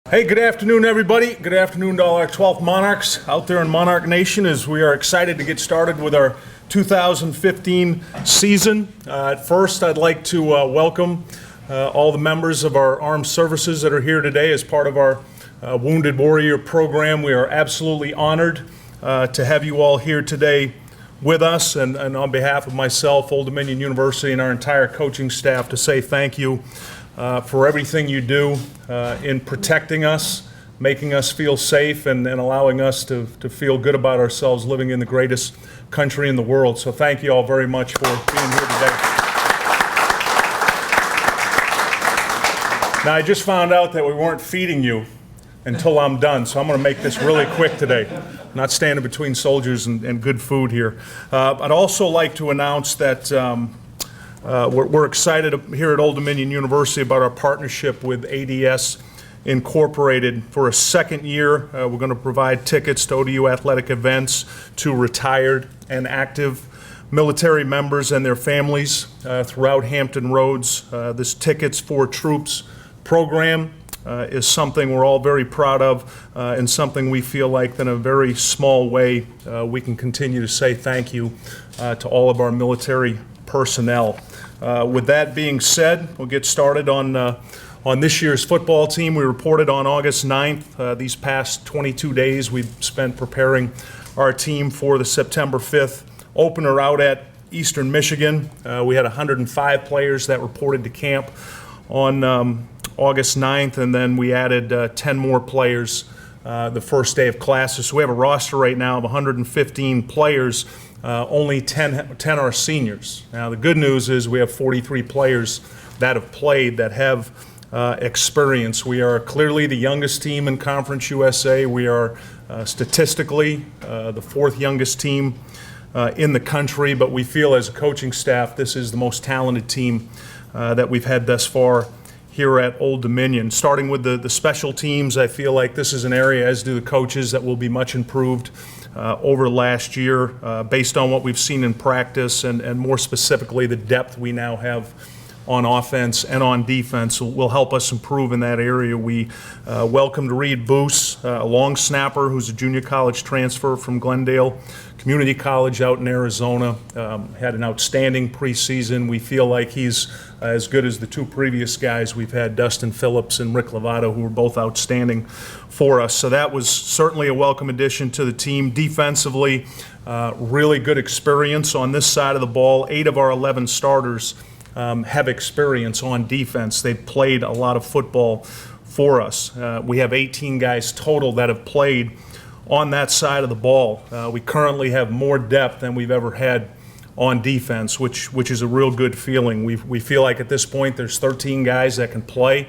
Hey, good afternoon, everybody. Good afternoon to all our 12th Monarchs out there in Monarch Nation as we are excited to get started with our 2015 season. At first, I'd like to welcome all the members of our armed services that are here today as part of our Wounded Warrior program. We are absolutely honored to have you all here today with us, and on behalf of myself, Old Dominion University, and our entire coaching staff, to say thank you for everything you do in protecting us, making us feel safe, and allowing us to feel good about ourselves living in the greatest country in the world. So thank you all very much for being here today. Now, I just found out that we weren't feeding you until I'm done, so I'm going to make this really quick today. I'm not standing between soldiers and good food here. I'd also like to announce that we're excited here at Old Dominion University about our partnership with ADS Incorporated. For a second year, we're going to provide tickets to ODU athletic events to retired and active military members and their families throughout Hampton Roads. This Tickets for Troops program is something we're all very proud of and something we feel like in a very small way we can continue to say thank you to all of our military personnel. With that being said, we'll get started on this year's football team. We reported on August 9th. These past 22 days we've spent preparing our team for the September 5th opener out at Eastern Michigan. We had 105 players that reported to camp on August 9th, and then we added 10 more players the first day of classes. So we have a roster right now of 115 players. Only 10 are seniors. Now, the good news is we have 43 players that have played that have experience. We are clearly the youngest team in Conference USA. We are statistically the fourth youngest team in the country, but we feel as a coaching staff this is the most talented team that we've had thus far here at Old Dominion. Starting with the special teams, I feel like this is an area, as do the coaches, that will be much improved over last year based on what we've seen in practice and more specifically the depth we now have on offense and on defense will help us improve in that area. We welcomed Reed Boos, a long snapper who's a junior college transfer from Glendale Community College out in Arizona. Had an outstanding preseason. We feel like he's as good as the two previous guys we've had, Dustin Phillips and Rick Lovato, who were both outstanding for us. So that was certainly a welcome addition to the team. Defensively, really good experience on this side of the ball. 8 of our 11 starters have experience on defense. They've played a lot of football for us. We have 18 guys total that have played on that side of the ball. We currently have more depth than we've ever had on defense, which is a real good feeling. We feel like at this point there's 13 guys that can play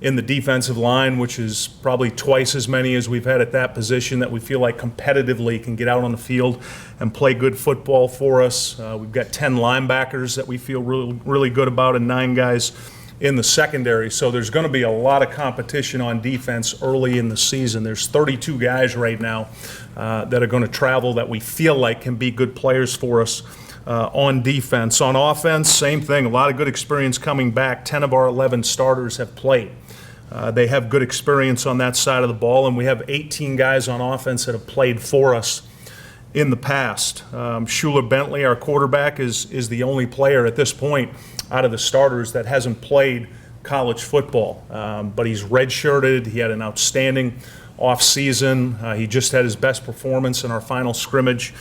in the defensive line, which is probably twice as many as we've had at that position, that we feel like competitively can get out on the field and play good football for us. We've got 10 linebackers that we feel really good about and 9 guys in the secondary. So there's going to be a lot of competition on defense early in the season. There's 32 guys right now that are going to travel that we feel like can be good players for us on defense. On offense, same thing. A lot of good experience coming back. 10 of our 11 starters have played. They have good experience on that side of the ball, and we have 18 guys on offense that have played for us in the past. Schuler Bentley, our quarterback, is the only player at this point out of the starters that hasn't played college football. But he's redshirted. He had an outstanding off-season. He just had his best performance in our final scrimmage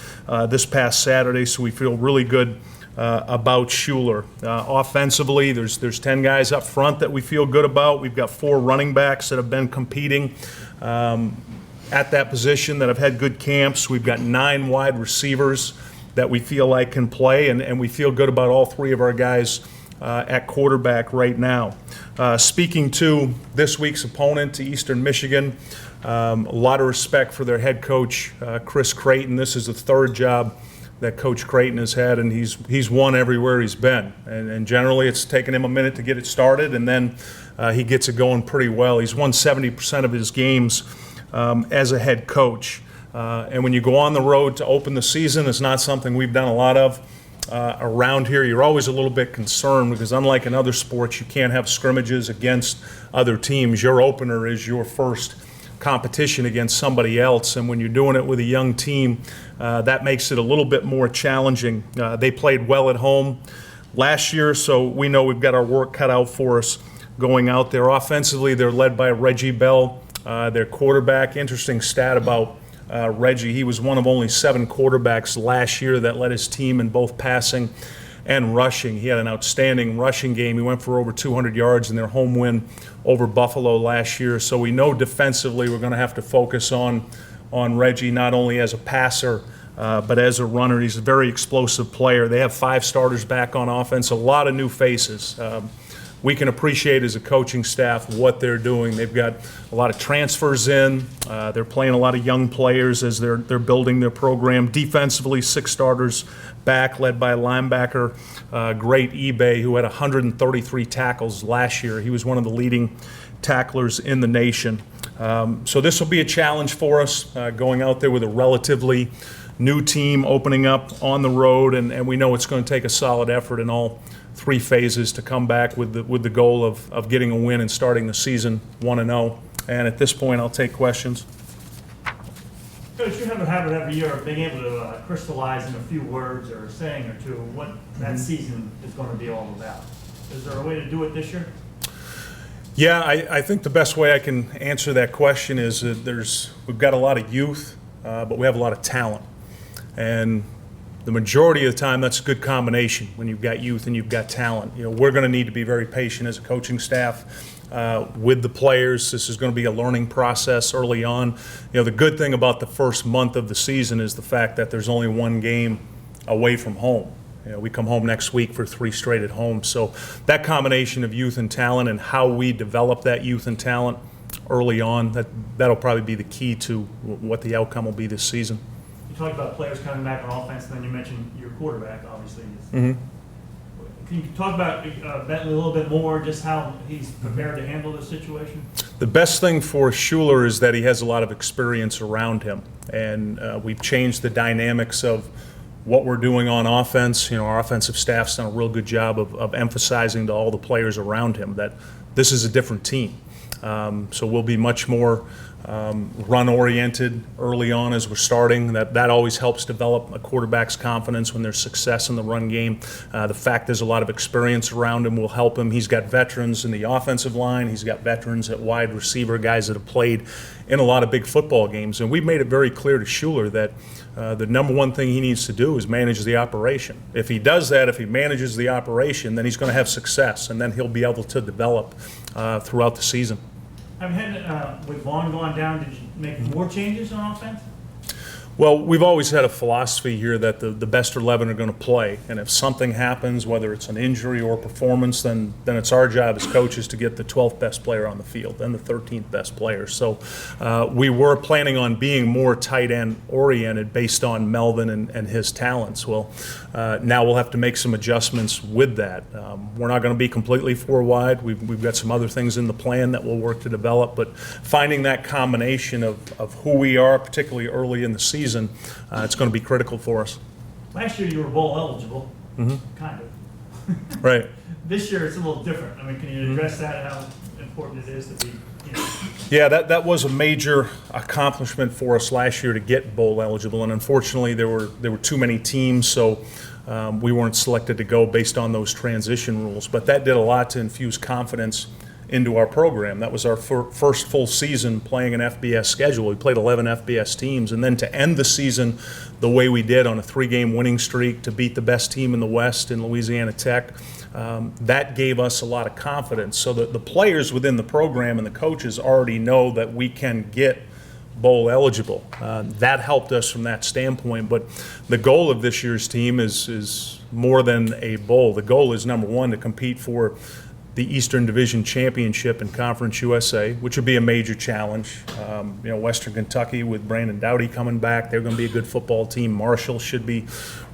this past Saturday, so we feel really good about Schuler. Offensively, there's 10 guys up front that we feel good about. We've got 4 running backs that have been competing at that position that have had good camps. We've got 9 wide receivers that we feel like can play, and we feel good about all 3 of our guys at quarterback right now. Speaking to this week's opponent, to Eastern Michigan, a lot of respect for their head coach, Chris Creighton. This is the 3rd job that Coach Creighton has had, and he's won everywhere he's been. And generally it's taken him a minute to get it started, and then he gets it going pretty well. He's won 70% of his games as a head coach. And when you go on the road to open the season, it's not something we've done a lot of around here, you're always a little bit concerned because unlike in other sports, you can't have scrimmages against other teams. Your opener is your first competition against somebody else, and when you're doing it with a young team, that makes it a little bit more challenging. They played well at home last year, so we know we've got our work cut out for us going out there. Offensively, they're led by Reggie Bell, their quarterback. Interesting stat about Reggie, he was one of only 7 quarterbacks last year that led his team in both passing and rushing. He had an outstanding rushing game. He went for over 200 yards in their home win over Buffalo last year. So we know defensively we're going to have to focus on Reggie, not only as a passer, but as a runner. He's a very explosive player. They have 5 starters back on offense, a lot of new faces. We can appreciate as a coaching staff what they're doing. They've got a lot of transfers in. They're playing a lot of young players as they're building their program. Defensively, 6 starters back, led by a linebacker, great eBay, who had 133 tackles last year. He was one of the leading tacklers in the nation. So this will be a challenge for us, going out there with a relatively new team, opening up on the road, and we know it's going to take a solid effort in all 3 phases to come back with the goal of getting a win and starting the season 1-0. And at this point, I'll take questions. Coach, you have a habit every year of being able to crystallize in a few words or a saying or two what that season is going to be all about. Is there a way to do it this year? Yeah, I think the best way I can answer that question is that we've got a lot of youth, but we have a lot of talent. And the majority of the time, that's a good combination when you've got youth and you've got talent. You know, we're going to need to be very patient as a coaching staff with the players. This is going to be a learning process early on. You know, the good thing about the first month of the season is the fact that there's only 1 game away from home. You know, we come home next week for 3 straight at home. So that combination of youth and talent and how we develop that youth and talent early on, that'll probably be the key to what the outcome will be this season. You talked about players coming back on offense, and then you mentioned your quarterback, obviously. Mm-hmm. Can you talk about Bentley a little bit more, just how he's prepared to handle this situation? The best thing for Schuler is that he has a lot of experience around him, and we've changed the dynamics of what we're doing on offense. You know, our offensive staff's done a real good job of emphasizing to all the players around him that this is a different team. So we'll be much more run-oriented early on as we're starting. That always helps develop a quarterback's confidence when there's success in the run game. The fact there's a lot of experience around him will help him. He's got veterans in the offensive line. He's got veterans at wide receiver, guys that have played in a lot of big football games. And we've made it very clear to Schuler that the number one thing he needs to do is manage the operation. If he does that, if he manages the operation, then he's going to have success, and then he'll be able to develop throughout the season. With Vaughn gone down, did you make more changes on offense? Well, we've always had a philosophy here that the best 11 are going to play, and if something happens, whether it's an injury or performance, then it's our job as coaches to get the 12th best player on the field and the 13th best player. So we were planning on being more tight end oriented based on Melvin and his talents. Well, now we'll have to make some adjustments with that. We're not going to be completely 4 wide. We've got some other things in the plan that we'll work to develop, but finding that combination of who we are, particularly early in the season, it's going to be critical for us. Last year you were bowl eligible, kind of. Right. This year it's a little different. I mean, can you address that, how important it is to be, you know? Yeah, that was a major accomplishment for us last year to get bowl eligible, and unfortunately there were too many teams, so we weren't selected to go based on those transition rules. But that did a lot to infuse confidence into our program. That was our first full season playing an FBS schedule. We played 11 FBS teams, and then to end the season the way we did on a 3-game winning streak to beat the best team in the West in Louisiana Tech, that gave us a lot of confidence. So that the players within the program and the coaches already know that we can get bowl eligible. That helped us from that standpoint, but the goal of this year's team is more than a bowl. The goal is, number one, to compete for the Eastern Division Championship in Conference USA, which would be a major challenge. You know, Western Kentucky with Brandon Doughty coming back, they're going to be a good football team. Marshall should be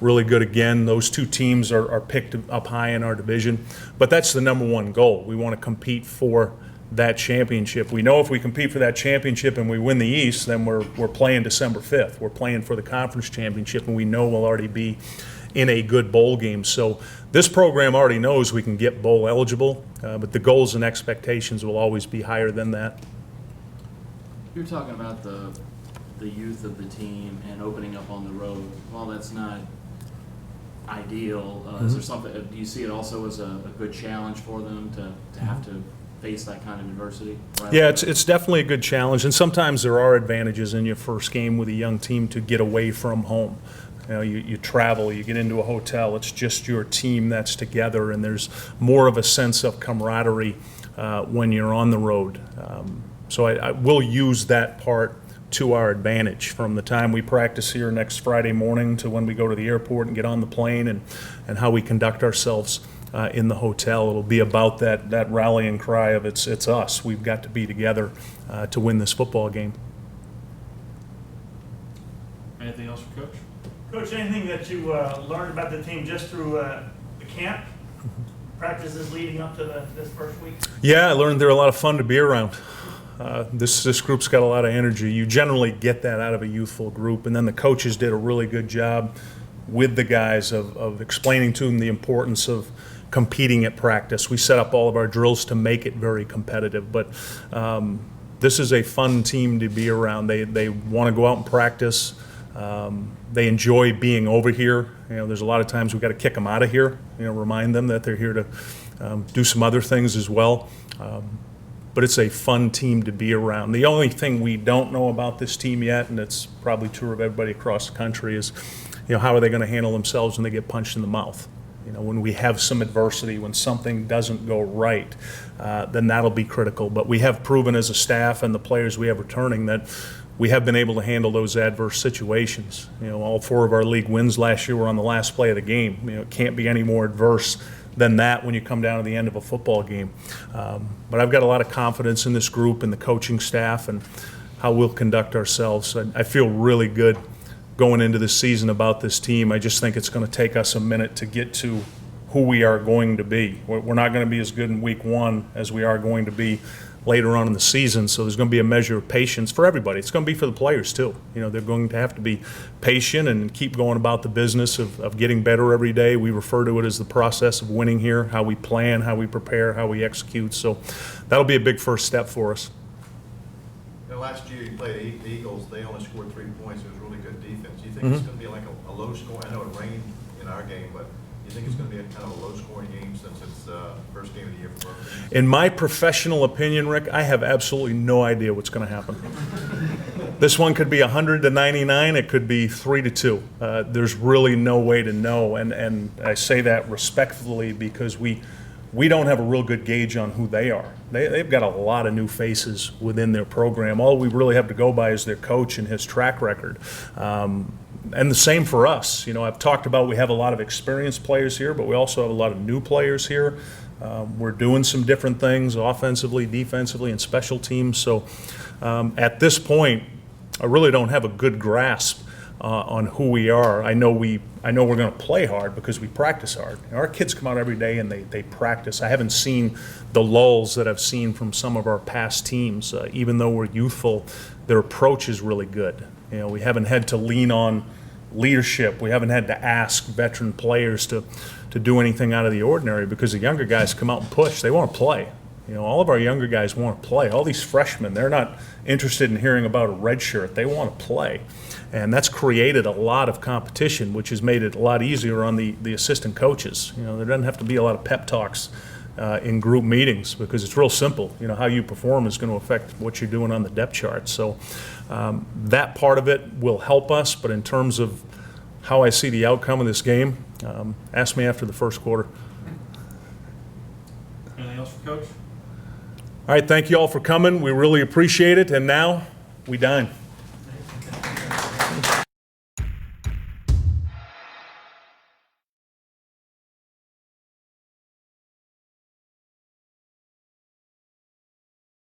really good again. Those 2 teams are picked up high in our division. But that's the number one goal. We want to compete for that championship. We know if we compete for that championship and we win the East, then we're playing December 5th. We're playing for the conference championship, and we know we'll already be in a good bowl game. So this program already knows we can get bowl eligible, but the goals and expectations will always be higher than that. You're talking about the youth of the team and opening up on the road. While that's not ideal, is there something, do you see it also as a good challenge for them to have to face that kind of adversity? Yeah, it's definitely a good challenge, and sometimes there are advantages in your first game with a young team to get away from home. You know, you travel, you get into a hotel, it's just your team that's together, and there's more of a sense of camaraderie when you're on the road. So I will use that part to our advantage from the time we practice here next Friday morning to when we go to the airport and get on the plane, and how we conduct ourselves in the hotel. It'll be about that rallying cry of it's us. We've got to be together to win this football game. Anything else for Coach? Coach, anything that you learned about the team just through the camp, practices leading up to this first week? Yeah, I learned they're a lot of fun to be around. This group's got a lot of energy. You generally get that out of a youthful group, and then the coaches did a really good job with the guys of explaining to them the importance of competing at practice. We set up all of our drills to make it very competitive, but this is a fun team to be around. They want to go out and practice. They enjoy being over here. You know, there's a lot of times we've got to kick them out of here, you know, remind them that they're here to do some other things as well. But it's a fun team to be around. The only thing we don't know about this team yet, and it's probably true of everybody across the country, is, you know, how are they going to handle themselves when they get punched in the mouth? You know, when we have some adversity, when something doesn't go right, then that'll be critical. But we have proven as a staff and the players we have returning that we have been able to handle those adverse situations. You know, all 4 of our league wins last year were on the last play of the game. You know, it can't be any more adverse than that when you come down to the end of a football game. But I've got a lot of confidence in this group and the coaching staff and how we'll conduct ourselves. I feel really good going into this season about this team. I just think it's going to take us a minute to get to who we are going to be. We're not going to be as good in week 1 as we are going to be later on in the season, so there's going to be a measure of patience for everybody. It's going to be for the players too. You know, they're going to have to be patient and keep going about the business of getting better every day. We refer to it as the process of winning here, how we plan, how we prepare, how we execute. So that'll be a big first step for us. You know, last year you played the Eagles. They only scored 3 points. It was really good defense. Do you think it's going to be like a low score? I know it rained in our game, but do you think it's going to be a kind of a low-scoring game since it's first game of the year for both teams? In my professional opinion, Rick, I have absolutely no idea what's going to happen. This one could be 100-99. It could be 3-2. There's really no way to know, and I say that respectfully because we don't have a real good gauge on who they are. They've got a lot of new faces within their program. All we really have to go by is their coach and his track record. And the same for us. You know, I've talked about we have a lot of experienced players here, but we also have a lot of new players here. We're doing some different things offensively, defensively, and special teams. So at this point, I really don't have a good grasp on who we are. I know we're going to play hard because we practice hard. You know, our kids come out every day and they practice. I haven't seen the lulls that I've seen from some of our past teams. Even though we're youthful, their approach is really good. You know, we haven't had to lean on leadership. We haven't had to ask veteran players to do anything out of the ordinary because the younger guys come out and push. They want to play. You know, all of our younger guys want to play. All these freshmen, they're not interested in hearing about a red shirt. They want to play. And that's created a lot of competition, which has made it a lot easier on the assistant coaches. You know, there doesn't have to be a lot of pep talks in group meetings because it's real simple. You know, how you perform is going to affect what you're doing on the depth chart. So that part of it will help us, but in terms of how I see the outcome of this game, ask me after the first quarter. Anything else for Coach? All right, thank you all for coming. We really appreciate it, and now we dine.